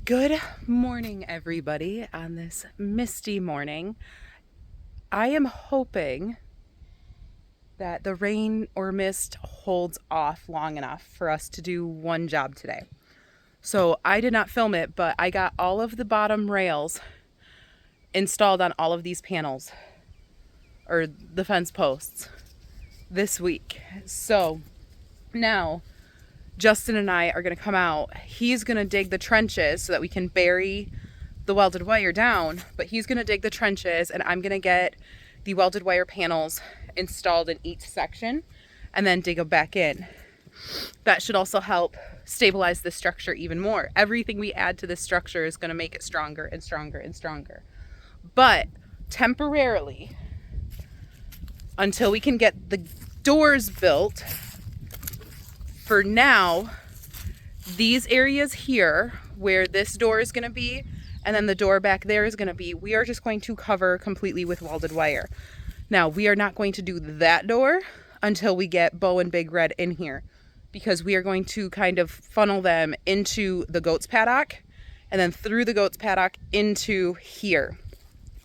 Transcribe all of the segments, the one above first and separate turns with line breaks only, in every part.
Good morning, everybody, on this misty morning. I am hoping that the rain or mist holds off long enough for us to do one job today. So I did not film it, but I got all of the bottom rails installed on all of these panels, or the fence posts, this week. So now Justin and I are going to come out. He's going to dig the trenches so that we can bury the welded wire down, but he's going to dig the trenches and I'm going to get the welded wire panels installed in each section and then dig them back in. That should also help stabilize the structure even more. Everything we add to this structure is going to make it stronger and stronger and stronger. But temporarily, until we can get the doors built, for now, these areas here where this door is going to be and then the door back there is going to be, we are just going to cover completely with welded wire. Now, we are not going to do that door until we get Bo and Big Red in here, because we are going to kind of funnel them into the goat's paddock and then through the goat's paddock into here.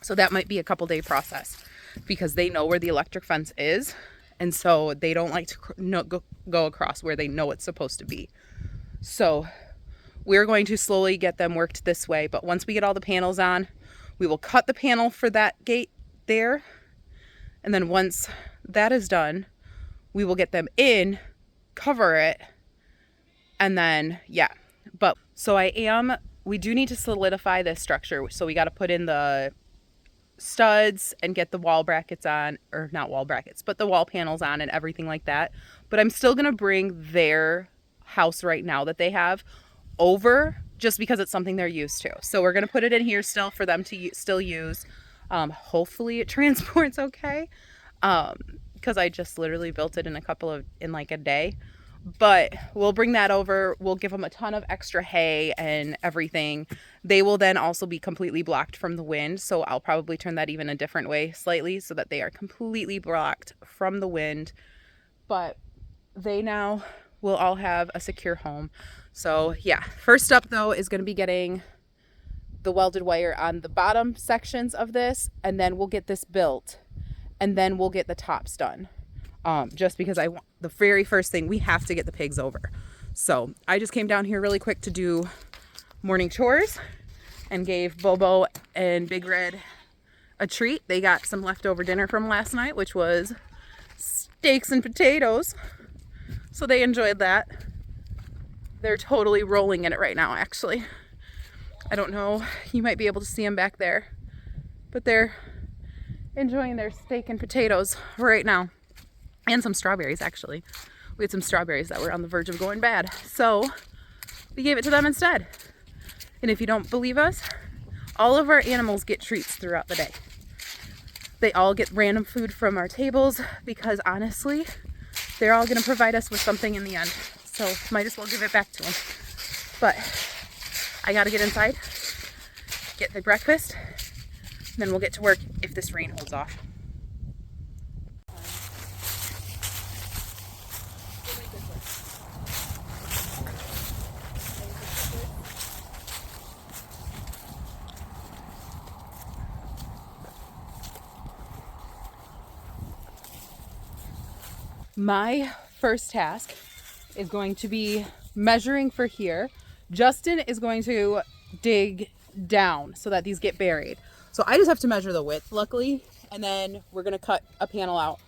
So that might be a couple day process because they know where the electric fence is. And so they don't like to go across where they know it's supposed to be. So we're going to slowly get them worked this way. But once we get all the panels on, we will cut the panel for that gate there. And then once that is done, we will get them in, cover it, and then, yeah. But so we do need to solidify this structure. So we got to put in the studs and get the wall brackets on, or not wall brackets, but the wall panels on and everything like that. But I'm still going to bring their house right now that they have over just because it's something they're used to. So we're going to put it in here still for them to still use. Hopefully it transports okay. Because I just literally built it in like a day. But we'll bring that over. We'll give them a ton of extra hay and everything. They will then also be completely blocked from the wind. So I'll probably turn that even a different way slightly so that they are completely blocked from the wind. But they now will all have a secure home. So yeah, first up though is going to be getting the welded wire on the bottom sections of this. And then we'll get this built. And then we'll get the tops done. Just because I want the very first thing, we have to get the pigs over. So I just came down here really quick to do morning chores and gave Bobo and Big Red a treat. They got some leftover dinner from last night, which was steaks and potatoes. So they enjoyed that. They're totally rolling in it right now, actually. I don't know, you might be able to see them back there, but they're enjoying their steak and potatoes right now. And some strawberries, actually. We had some strawberries that were on the verge of going bad. So we gave it to them instead. And if you don't believe us, all of our animals get treats throughout the day. They all get random food from our tables because honestly, they're all going to provide us with something in the end. So might as well give it back to them. But I got to get inside, get the breakfast, and then we'll get to work if this rain holds off. My first task is going to be measuring for here. Justin is going to dig down so that these get buried. So I just have to measure the width, luckily, and then we're going to cut a panel out.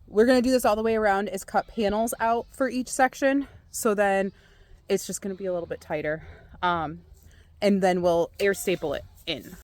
We're going to do this all the way around, is cut panels out for each section. So then it's just going to be a little bit tighter. And then we'll air staple it in.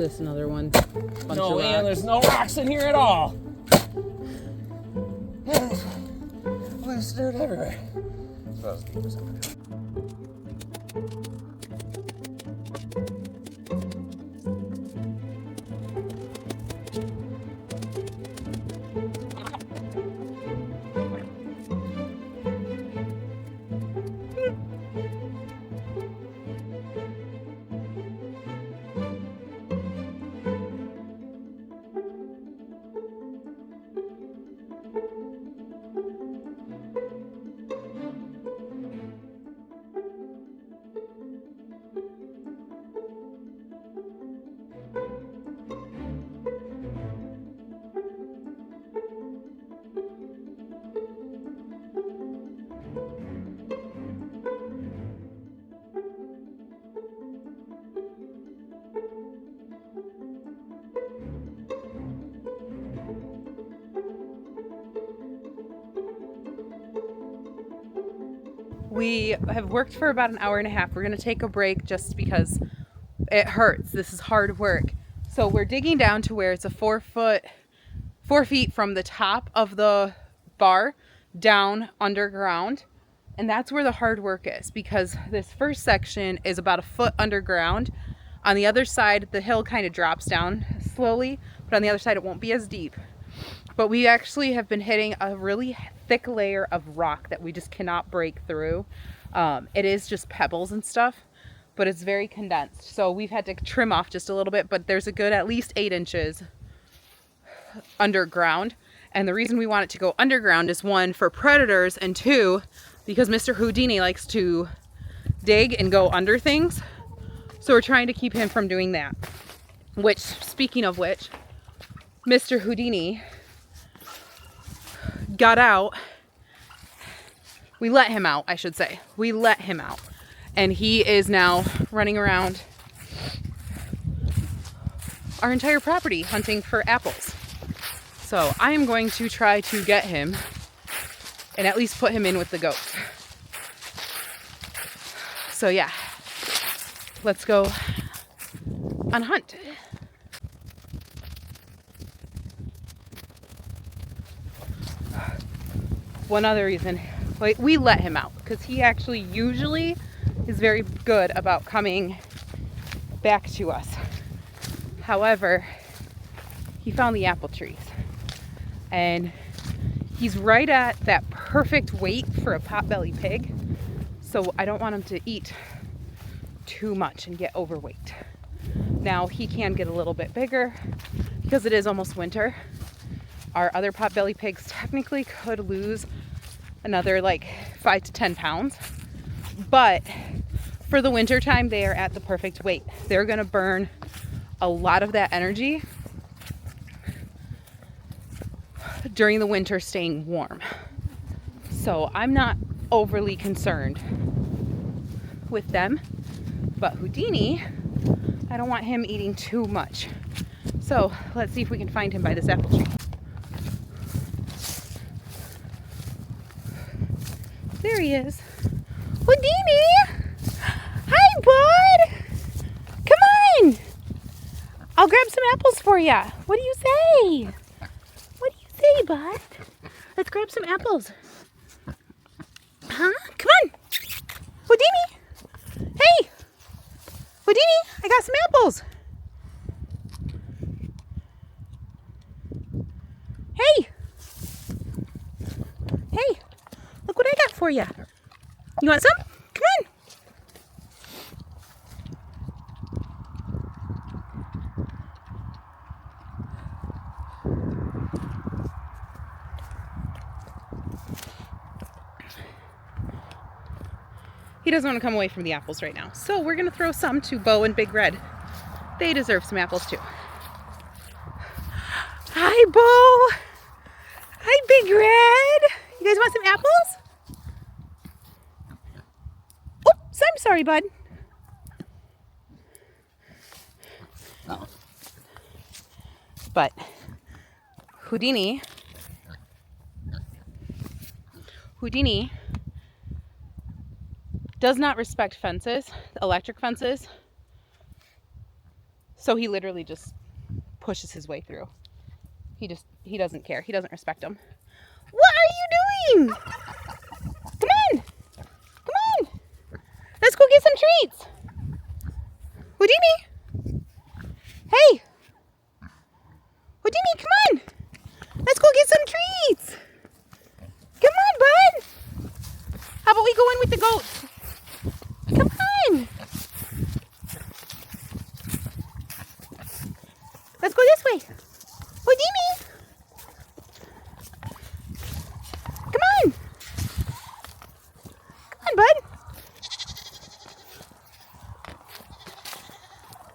this another one?
No, man, there's no rocks in here at all. There's dirt everywhere. That's about as deep as I'm gonna go.
We have worked for about an hour and a half. We're going to take a break just because it hurts. This is hard work. So we're digging down to where it's a 4 feet from the top of the bar down underground. And that's where the hard work is, because this first section is about a foot underground. On the other side, the hill kind of drops down slowly, but on the other side, it won't be as deep. But we actually have been hitting a really thick layer of rock that we just cannot break through. It is just pebbles and stuff, but it's very condensed. So we've had to trim off just a little bit, but there's a good at least 8 inches underground. And the reason we want it to go underground is 1, for predators, and 2, because Mr. Houdini likes to dig and go under things. So we're trying to keep him from doing that. Which, speaking of which, Mr. Houdini got out. We let him out, I should say. We let him out. And he is now running around our entire property hunting for apples. So I am going to try to get him and at least put him in with the goats. So yeah, let's go on a hunt. One other reason, we let him out because he actually usually is very good about coming back to us. However, he found the apple trees and he's right at that perfect weight for a potbelly pig. So I don't want him to eat too much and get overweight. Now he can get a little bit bigger because it is almost winter. Our other potbelly pigs technically could lose another like 5 to 10 pounds, but for the winter time, they are at the perfect weight. They're gonna burn a lot of that energy during the winter staying warm. So I'm not overly concerned with them, but Houdini, I don't want him eating too much. So let's see if we can find him by this apple tree. There he is. Houdini! Hi, bud! Come on! I'll grab some apples for you. What do you say? What do you say, bud? Let's grab some apples. Huh? Come on! Houdini! Hey! Houdini, I got some apples. Hey! Hey! Look what I got for you. You want some? Come on. He doesn't want to come away from the apples right now. So we're going to throw some to Bo and Big Red. They deserve some apples too. Hi, Bo. Hi, Big Red. You guys want some apples? Oops, I'm sorry, bud.
Oh.
But Houdini does not respect fences, electric fences. So he literally just pushes his way through. He doesn't care. He doesn't respect them. What are you doing? Come on. Come on. Let's go get some treats. Houdini. Hey. Houdini, come on. Let's go get some treats. Come on, bud. How about we go in with the goats? Come on. Let's go this way. Houdini. Come on. Come on, bud.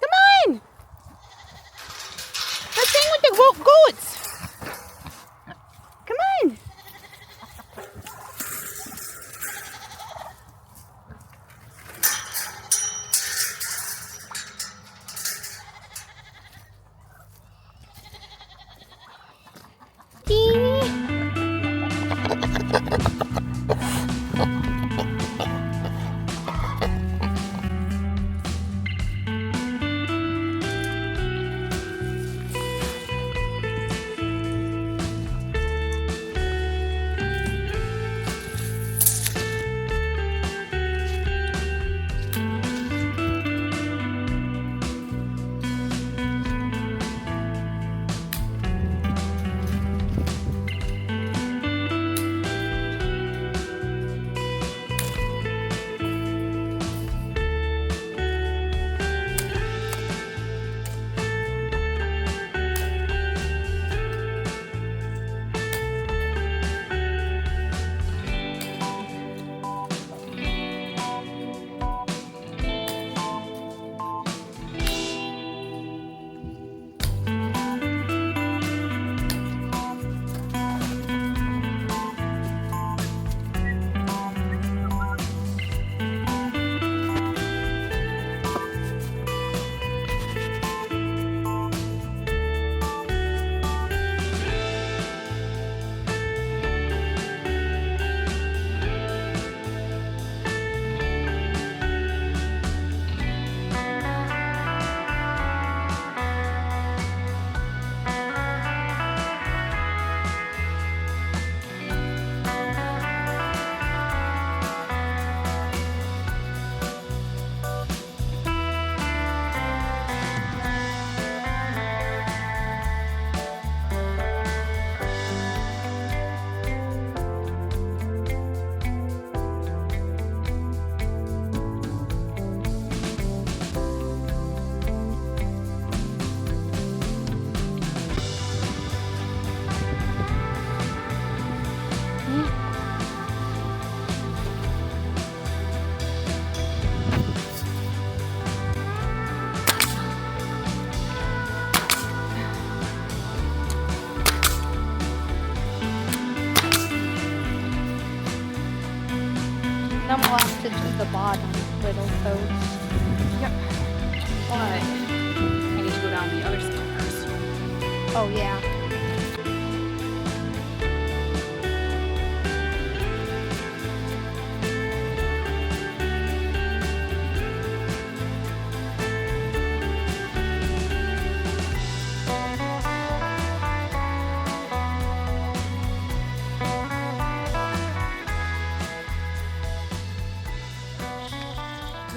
Come on. Let's hang with the goats. Come on.
Then we'll have to do the bottom little toes.
Yep. But I need to go down the other side first.
Oh yeah.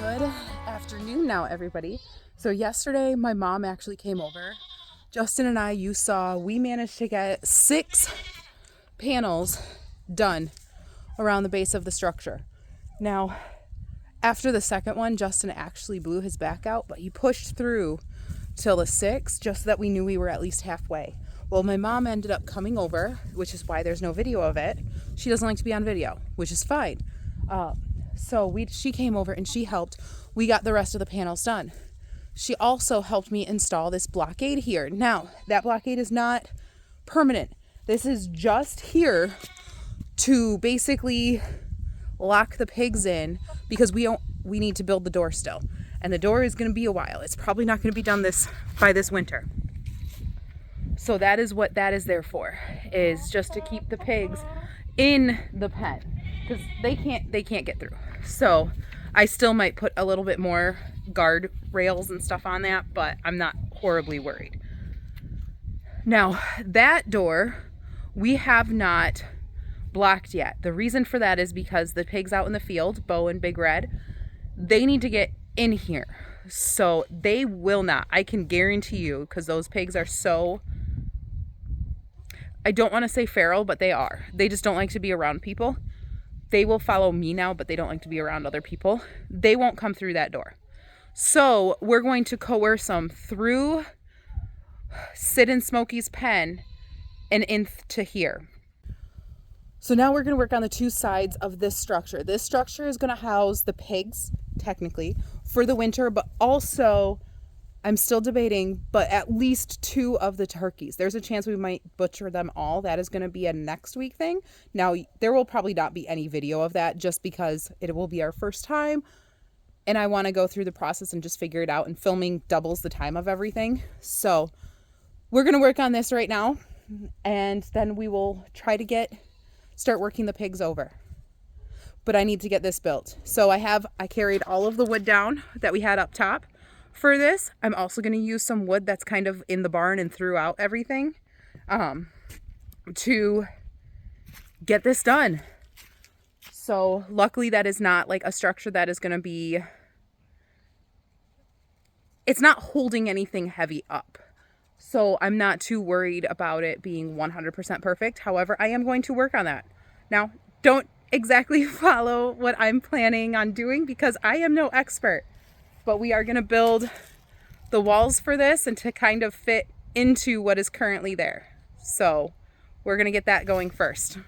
Good afternoon now, everybody. So yesterday my mom actually came over. Justin and I, you saw, we managed to get 6 panels done around the base of the structure. Now, after the second one, Justin actually blew his back out, but he pushed through till the 6th just so that we knew we were at least halfway. Well, my mom ended up coming over, which is why there's no video of it. She doesn't like to be on video, which is fine. So she came over and she helped. We got the rest of the panels done. She also helped me install this blockade here. Now, that blockade is not permanent. This is just here to basically lock the pigs in because we need to build the door still. And the door is going to be a while. It's probably not going to be done by this winter. So that is what that is there for, is just to keep the pigs in the pen because they can't get through. So I still might put a little bit more guard rails and stuff on that, but I'm not horribly worried. Now, that door we have not blocked yet. The reason for that is because the pigs out in the field, Bo and Big Red, they need to get in here. So they will not. I can guarantee you, because those pigs are so, I don't want to say feral, but they are. They just don't like to be around people. They will follow me now, but they don't like to be around other people. They won't come through that door. So we're going to coerce them through Sid and Smokey's pen and into here. So now we're going to work on the two sides of this structure. This structure is going to house the pigs, technically, for the winter, but also, I'm still debating, but at least 2 of the turkeys. There's a chance we might butcher them all. That is going to be a next week thing. Now, there will probably not be any video of that just because it will be our first time. And I want to go through the process and just figure it out. And filming doubles the time of everything. So we're going to work on this right now. And then we will try to start working the pigs over. But I need to get this built. So I carried all of the wood down that we had up top. For this, I'm also going to use some wood that's kind of in the barn and throughout everything to get this done. So luckily that is not like a structure that is going to be, it's not holding anything heavy up. So I'm not too worried about it being 100% perfect. However, I am going to work on that. Now, don't exactly follow what I'm planning on doing because I am no expert. But we are going to build the walls for this and to kind of fit into what is currently there. So we're going to get that going first.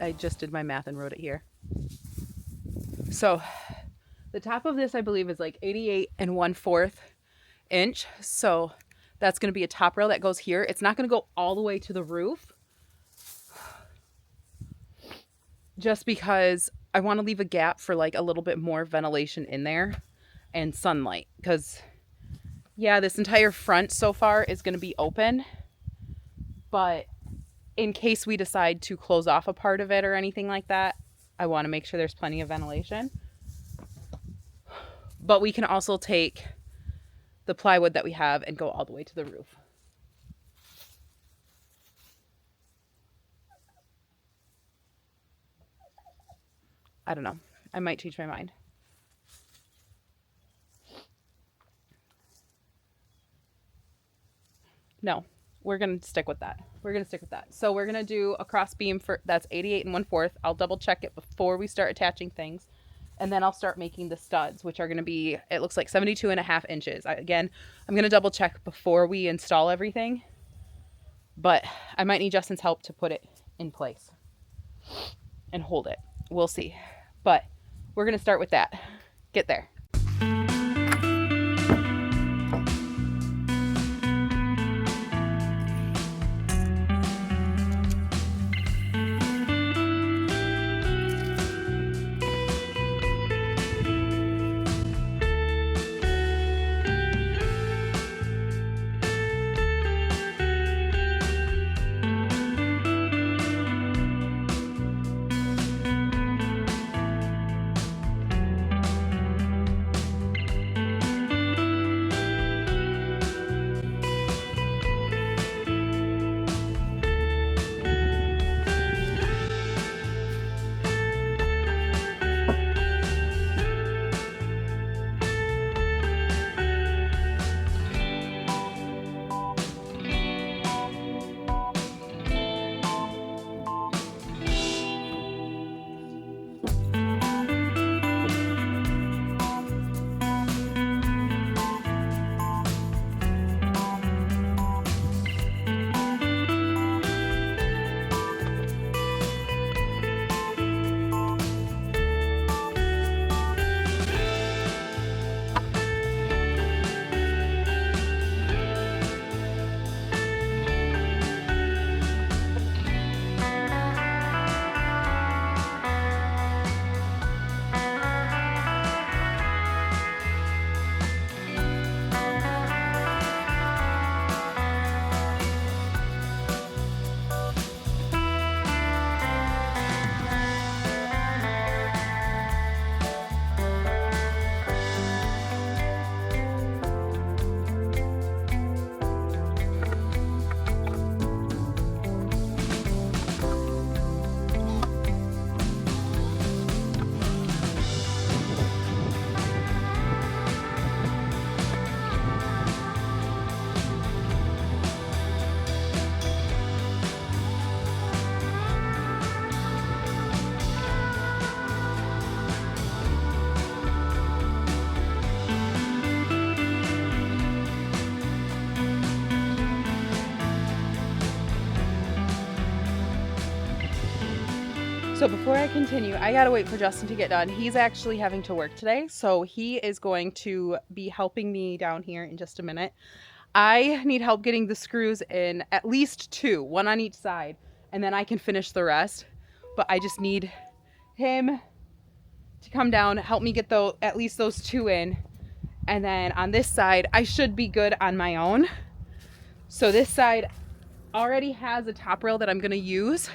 I just did my math and wrote it here. So the top of this, I believe, is like 88 1/4 inch. So that's going to be a top rail that goes here. It's not going to go all the way to the roof. Just because I want to leave a gap for like a little bit more ventilation in there and sunlight. Because, yeah, this entire front so far is going to be open. But in case we decide to close off a part of it or anything like that, I want to make sure there's plenty of ventilation. But we can also take the plywood that we have and go all the way to the roof. I don't know. I might change my mind. No, we're going to stick with that. So we're going to do a cross beam for that's 88 1/4. I'll double check it before we start attaching things. And then I'll start making the studs, which are going to be, it looks like 72.5 inches. Again, I'm going to double check before we install everything, but I might need Justin's help to put it in place and hold it. We'll see. But we're going to start with that. Get there. So before I continue, I gotta wait for Justin to get done. He's actually having to work today, so he is going to be helping me down here in just a minute. I need help getting the screws in, at least 2, one on each side, and then I can finish the rest. But I just need him to come down, help me get at least those 2 in, and then on this side, I should be good on my own. So this side already has a top rail that I'm gonna use.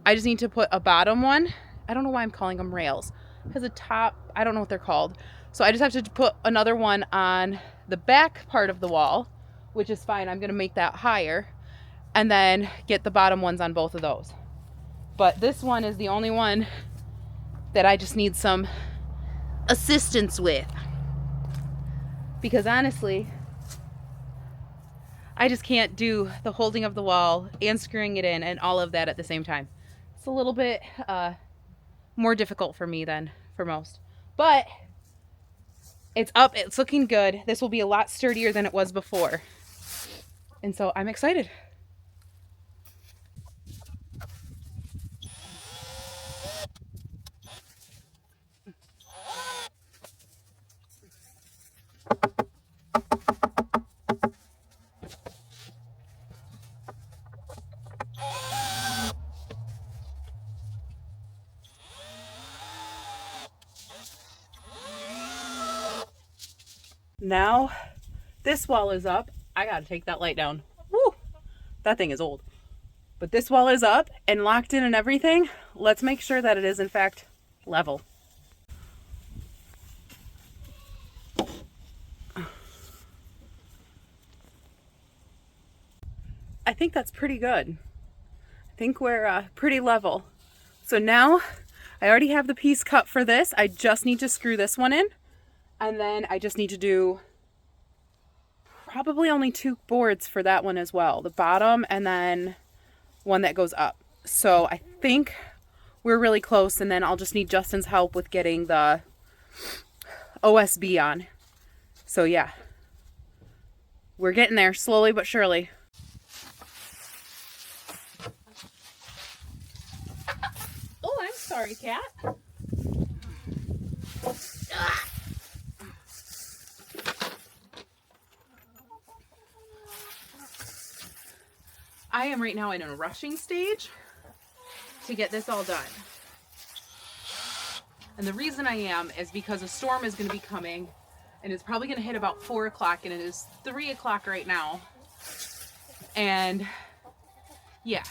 I just need to put a bottom one. I don't know why I'm calling them rails. It has a top, I don't know what they're called. So I just have to put another one on the back part of the wall, which is fine. I'm gonna make that higher and then get the bottom ones on both of those. But this one is the only one that I just need some assistance with. Because honestly, I just can't do the holding of the wall and screwing it in and all of that at the same time. It's a little bit more difficult for me than for most. But it's up, it's looking good. This will be a lot sturdier than it was before. And so I'm excited. Now this wall is up. I gotta take that light down. Woo! That thing is old. But this wall is up and locked in and everything. Let's make sure that it is in fact level. I think that's pretty good. I think we're pretty level. So now I already have the piece cut for this. I just need to screw this one in. And then I just need to do probably only 2 boards for that one as well. The bottom and then one that goes up. So I think we're really close, and then I'll just need Justin's help with getting the OSB on. So yeah, we're getting there slowly but surely. Oh, I'm sorry, cat. I am right now in a rushing stage to get this all done. And the reason I am is because a storm is going to be coming, and it's probably going to hit about 4 o'clock, and it is 3 o'clock right now. And yeah,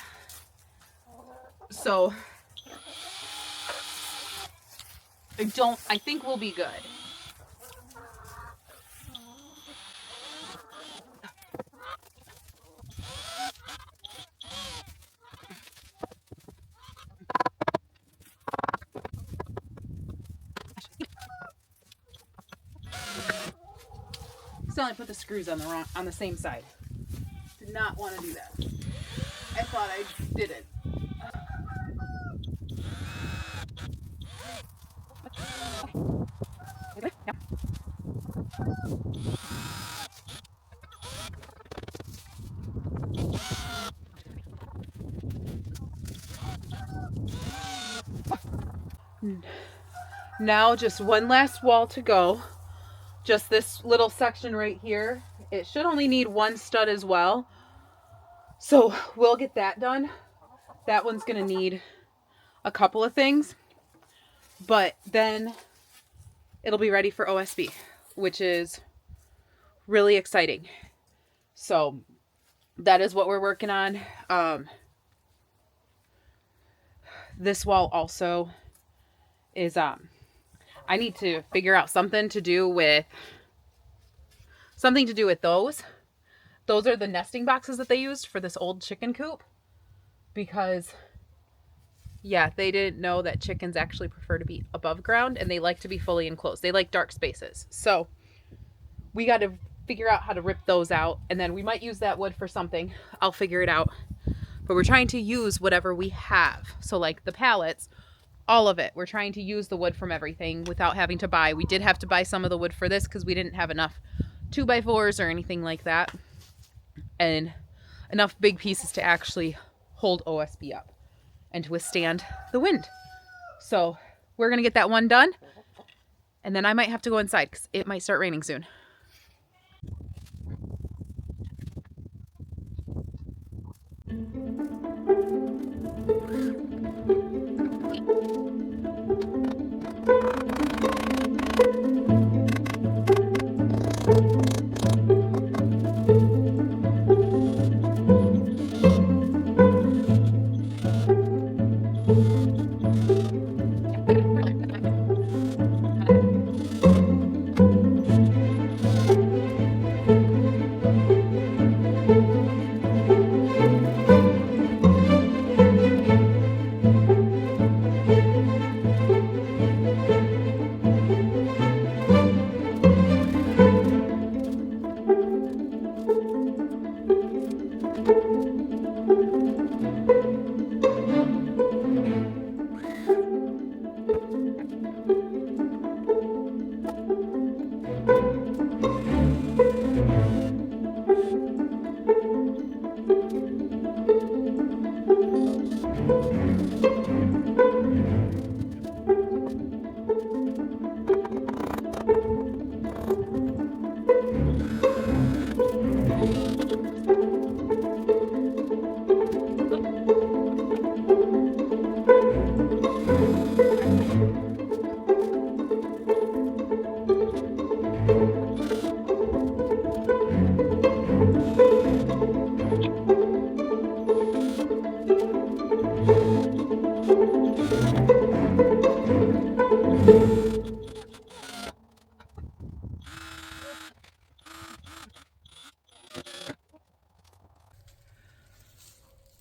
so I think we'll be good. So I put the screws on the same side. Did not want to do that. I thought I did it. Now just one last wall to go. Just this little section right here. It should only need 1 stud as well. So we'll get that done. That one's going to need a couple of things. But then it'll be ready for OSB, which is really exciting. So that is what we're working on. This wall also is I need to figure out something to do with those. Those are the nesting boxes that they used for this old chicken coop, because yeah, they didn't know that chickens actually prefer to be above ground, and they like to be fully enclosed. They like dark spaces. So we got to figure out how to rip those out, and then we might use that wood for something. I'll figure it out. But we're trying to use whatever we have. So like the pallets, all of it. We're trying to use the wood from everything without having to buy. We did have to buy some of the wood for this because we didn't have enough 2x4s or anything like that, and enough big pieces to actually hold OSB up and to withstand the wind. So we're going to get that one done, and then I might have to go inside because it might start raining soon.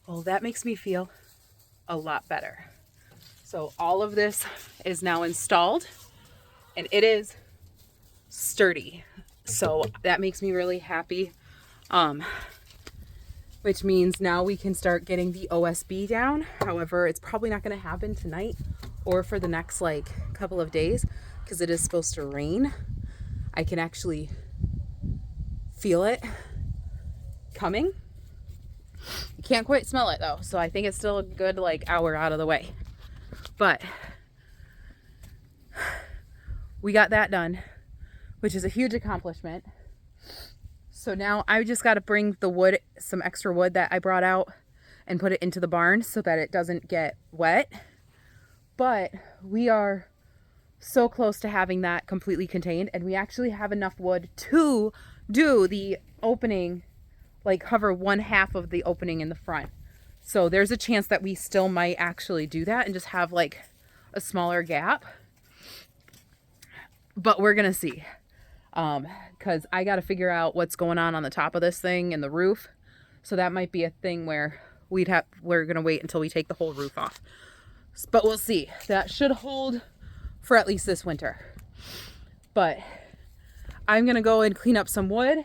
Well, that makes me feel a lot better. So all of this is now installed and it is sturdy. So that makes me really happy. Which means now we can start getting the OSB down. However, it's probably not going to happen tonight or for the next like couple of days because it is supposed to rain. I can actually feel it coming. You can't quite smell it though, so I think it's still a good like hour out of the way. But we got that done, which is a huge accomplishment. So now I just got to bring the wood, some extra wood that I brought out, and put it into the barn so that it doesn't get wet. But we are so close to having that completely contained, and we actually have enough wood to do the opening, like cover one half of the opening in the front. So there's a chance that we still might actually do that and just have like a smaller gap. But we're gonna see. Because I got to figure out what's going on the top of this thing and the roof. So that might be a thing where we're going to wait until we take the whole roof off. But we'll see. That should hold for at least this winter. But I'm going to go and clean up some wood.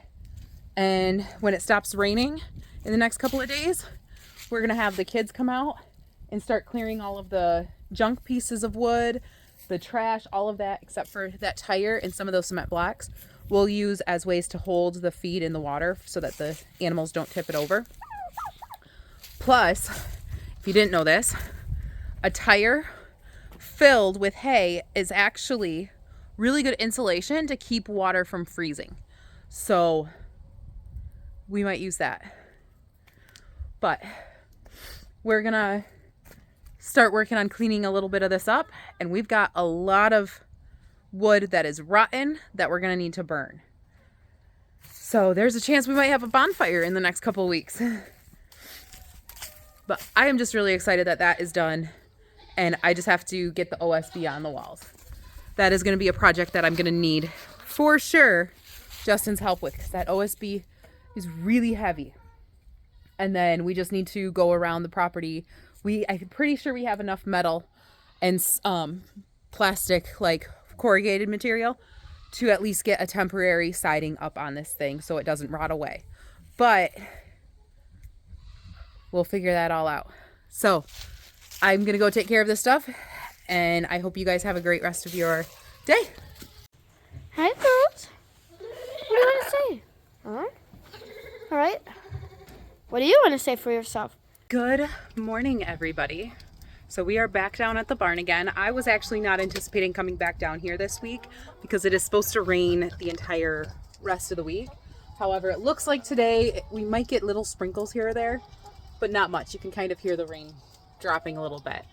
And when it stops raining in the next couple of days, we're going to have the kids come out and start clearing all of the junk pieces of wood, the trash, all of that, except for that tire and some of those cement blocks, we'll use as ways to hold the feed in the water so that the animals don't tip it over. Plus, if you didn't know this, a tire filled with hay is actually really good insulation to keep water from freezing. So we might use that. But we're gonna start working on cleaning a little bit of this up, and we've got a lot of wood that is rotten that we're gonna need to burn. So there's a chance we might have a bonfire in the next couple of weeks. But I am just really excited that that is done, and I just have to get the OSB on the walls. That is gonna be a project that I'm gonna need for sure Justin's help with, because that OSB is really heavy. And then we just need to go around the property. I'm pretty sure we have enough metal and plastic, like corrugated material, to at least get a temporary siding up on this thing so it doesn't rot away. But we'll figure that all out. So I'm going to go take care of this stuff, and I hope you guys have a great rest of your day.
Hi, girls. What do you want to say? All right. What do you want to say for yourself?
Good morning, everybody. So we are back down at the barn again. I was actually not anticipating coming back down here this week because it is supposed to rain the entire rest of the week. However, it looks like today we might get little sprinkles here or there, but not much. You can kind of hear the rain dropping a little bit.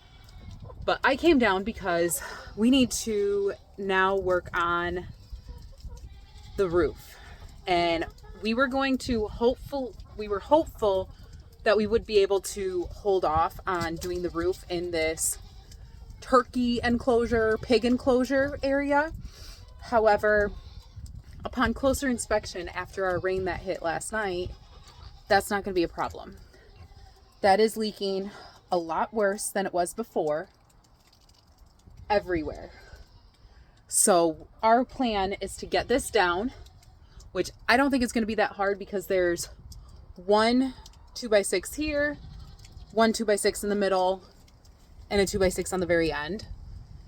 But I came down because we need to now work on the roof. And we were hopeful that we would be able to hold off on doing the roof in this turkey enclosure, pig enclosure area. However, upon closer inspection after our rain that hit last night, that's not going to be a problem. That is leaking a lot worse than it was before, everywhere. So our plan is to get this down, which I don't think it's going to be that hard because there's one 2x6 here, one 2x6 in the middle, and a 2x6 on the very end.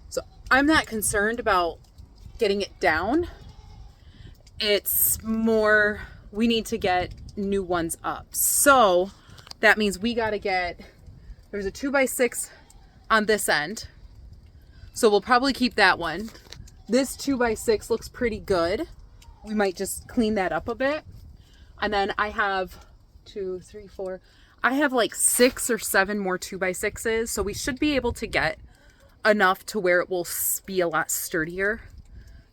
So I'm not concerned about getting it down. It's more we need to get new ones up. So that means we got to there's a 2x6 on this end. So we'll probably keep that one. This 2x6 looks pretty good. We might just clean that up a bit. And then I have 2, 3, 4. I have like 6 or 7 more 2x6s, so we should be able to get enough to where it will be a lot sturdier.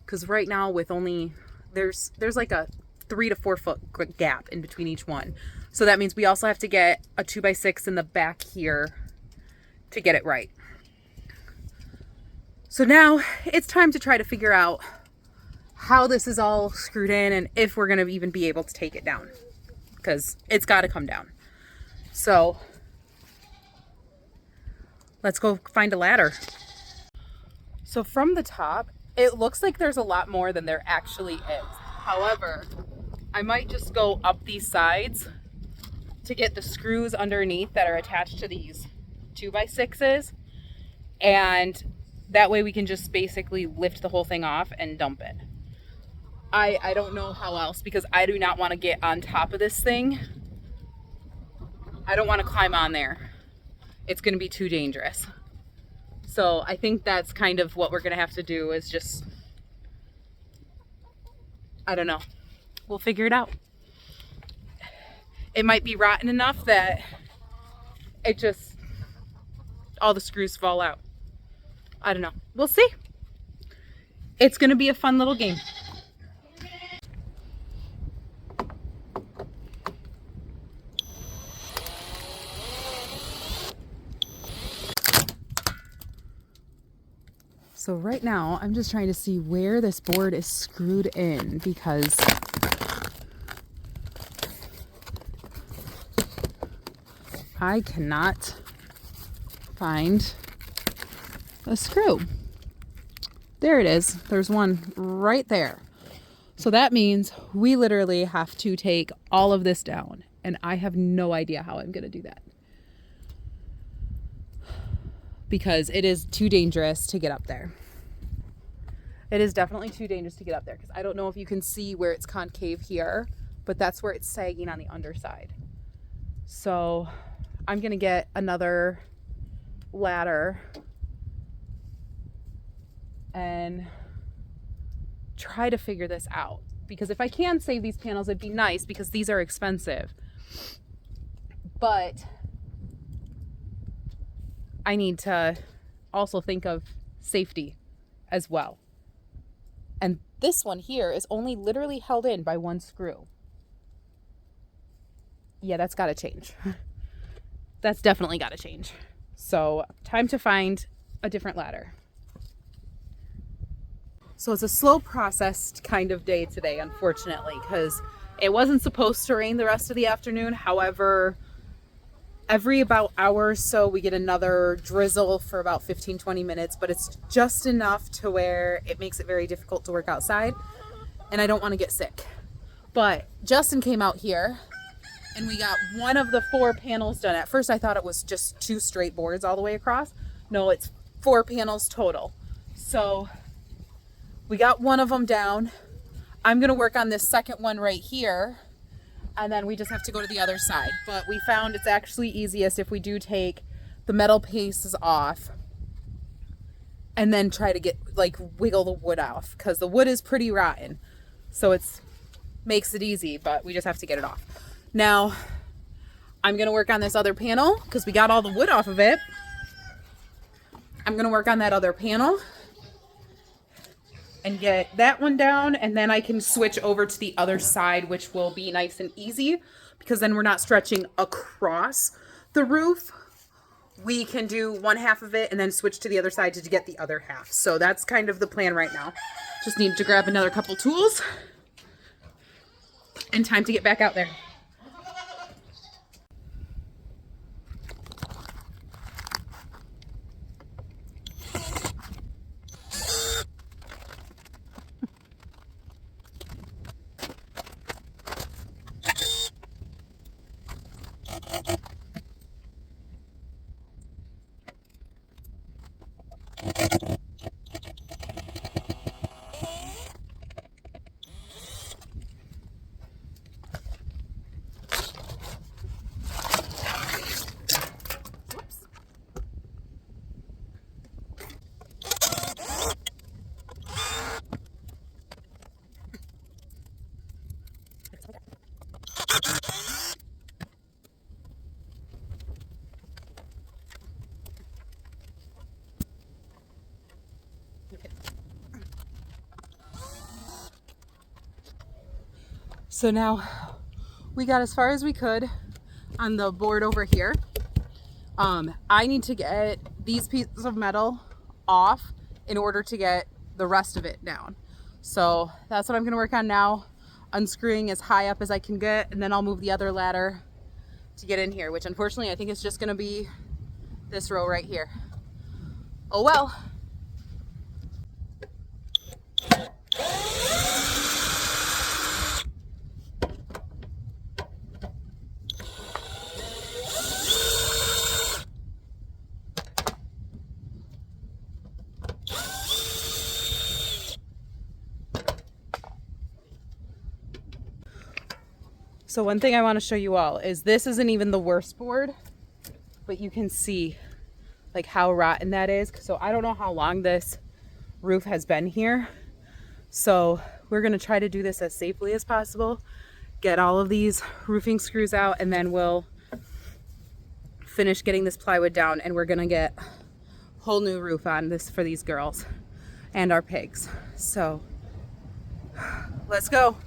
Because right now, with only there's like a 3 to 4 foot gap in between each one, so that means we also have to get a 2x6 in the back here to get it right. So now it's time to try to figure out how this is all screwed in and if we're going to even be able to take it down, because it's got to come down. So let's go find a ladder. So from the top, it looks like there's a lot more than there actually is. However, I might just go up these sides to get the screws underneath that are attached to these 2x6s, and that way we can just basically lift the whole thing off and dump it. I don't know how else, because I do not want to get on top of this thing. I don't want to climb on there. It's going to be too dangerous. So I think that's kind of what we're going to have to do, is just, I don't know. We'll figure it out. It might be rotten enough that it just, all the screws fall out. I don't know. We'll see. It's going to be a fun little game. So right now, I'm just trying to see where this board is screwed in, because I cannot find a screw. There it is. There's one right there. So that means we literally have to take all of this down, and I have no idea how I'm going to do that, because it is too dangerous to get up there. It is definitely too dangerous to get up there, because I don't know if you can see where it's concave here, but that's where it's sagging on the underside. So I'm going to get another ladder and try to figure this out, because if I can save these panels, it'd be nice, because these are expensive. But I need to also think of safety as well. And this one here is only literally held in by one screw. Yeah, that's got to change. That's definitely got to change. So time to find a different ladder. So it's a slow processed kind of day today, unfortunately, because it wasn't supposed to rain the rest of the afternoon. However, every about hour or so we get another drizzle for about 15-20 minutes, but it's just enough to where it makes it very difficult to work outside, and I don't want to get sick. But Justin came out here and we got one of the 4 panels done. At first I thought it was just 2 straight boards all the way across. No, it's 4 panels total. So we got one of them down. I'm gonna work on this second one right here, and then we just have to go to the other side. But we found it's actually easiest if we do take the metal pieces off and then try to get, like, wiggle the wood off, because the wood is pretty rotten. So it's makes it easy, but we just have to get it off. Now, I'm gonna work on this other panel because we got all the wood off of it. I'm gonna work on that other panel and get that one down, and then I can switch over to the other side, which will be nice and easy, because then we're not stretching across the roof. We can do one half of it and then switch to the other side to get the other half. So that's kind of the plan right now. Just need to grab another couple tools and time to get back out there. So now we got as far as we could on the board over here. I need to get these pieces of metal off in order to get the rest of it down. So that's what I'm gonna work on now, unscrewing as high up as I can get, and then I'll move the other ladder to get in here, which unfortunately I think is just gonna be this row right here. Oh well. So one thing I want to show you all is this isn't even the worst board, but you can see like how rotten that is. So I don't know how long this roof has been here. So we're going to try to do this as safely as possible, get all of these roofing screws out, and then we'll finish getting this plywood down, and we're going to get a whole new roof on this for these girls and our pigs. So let's go.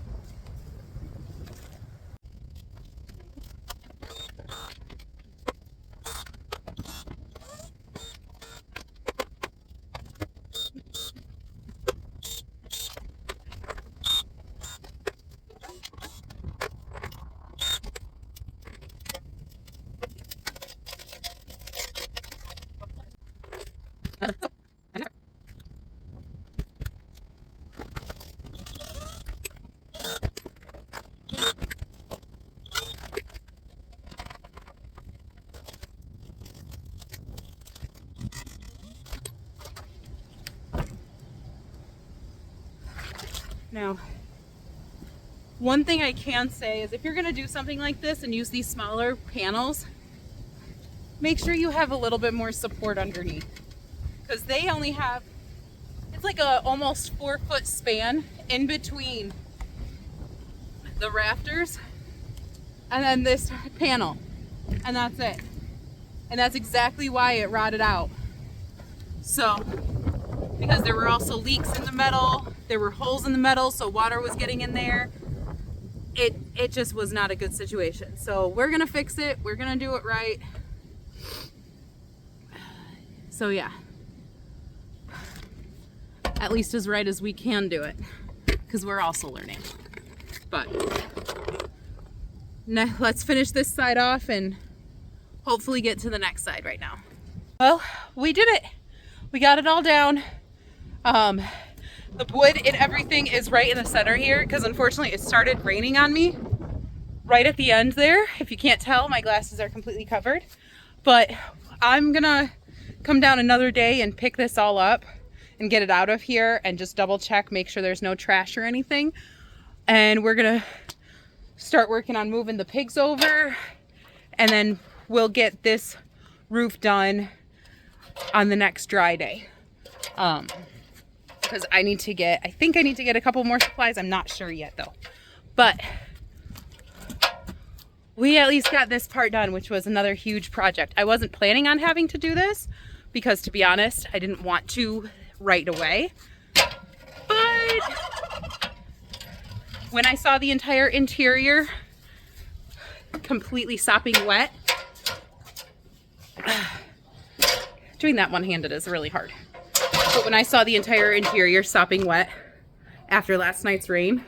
Now, one thing I can say is if you're going to do something like this and use these smaller panels, make sure you have a little bit more support underneath, because they only have, it's like a almost 4-foot span in between the rafters and then this panel, and that's it. And that's exactly why it rotted out. So, because there were also leaks in the metal, there were holes in the metal, so water was getting in there. It just was not a good situation. So we're gonna fix it, we're gonna do it right. So yeah, at least as right as we can do it, because we're also learning. But let's finish this side off and hopefully get to the next side right now. Well, we did it. We got it all down. The wood and everything is right in the center here, because unfortunately it started raining on me right at the end there. If you can't tell, my glasses are completely covered. But I'm gonna come down another day and pick this all up and get it out of here and just double check, make sure there's no trash or anything. And we're gonna start working on moving the pigs over, and then we'll get this roof done on the next dry day. Because I think I need to get a couple more supplies. I'm not sure yet though. But we at least got this part done, which was another huge project. I wasn't planning on having to do this because, to be honest, I didn't want to right away. But when I saw the entire interior completely sopping wet, doing that one-handed is really hard. But when I saw the entire interior sopping wet after last night's rain,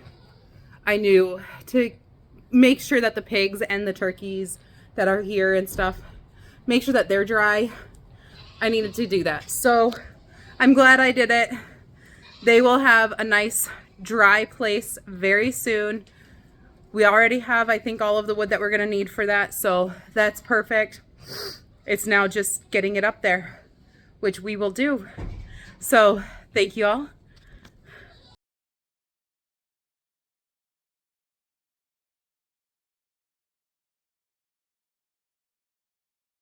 I knew to make sure that the pigs and the turkeys that are here and stuff, make sure that they're dry. I needed to do that. So I'm glad I did it. They will have a nice dry place very soon. We already have, I think, all of the wood that we're gonna need for that. So that's perfect. It's now just getting it up there, which we will do. So thank you all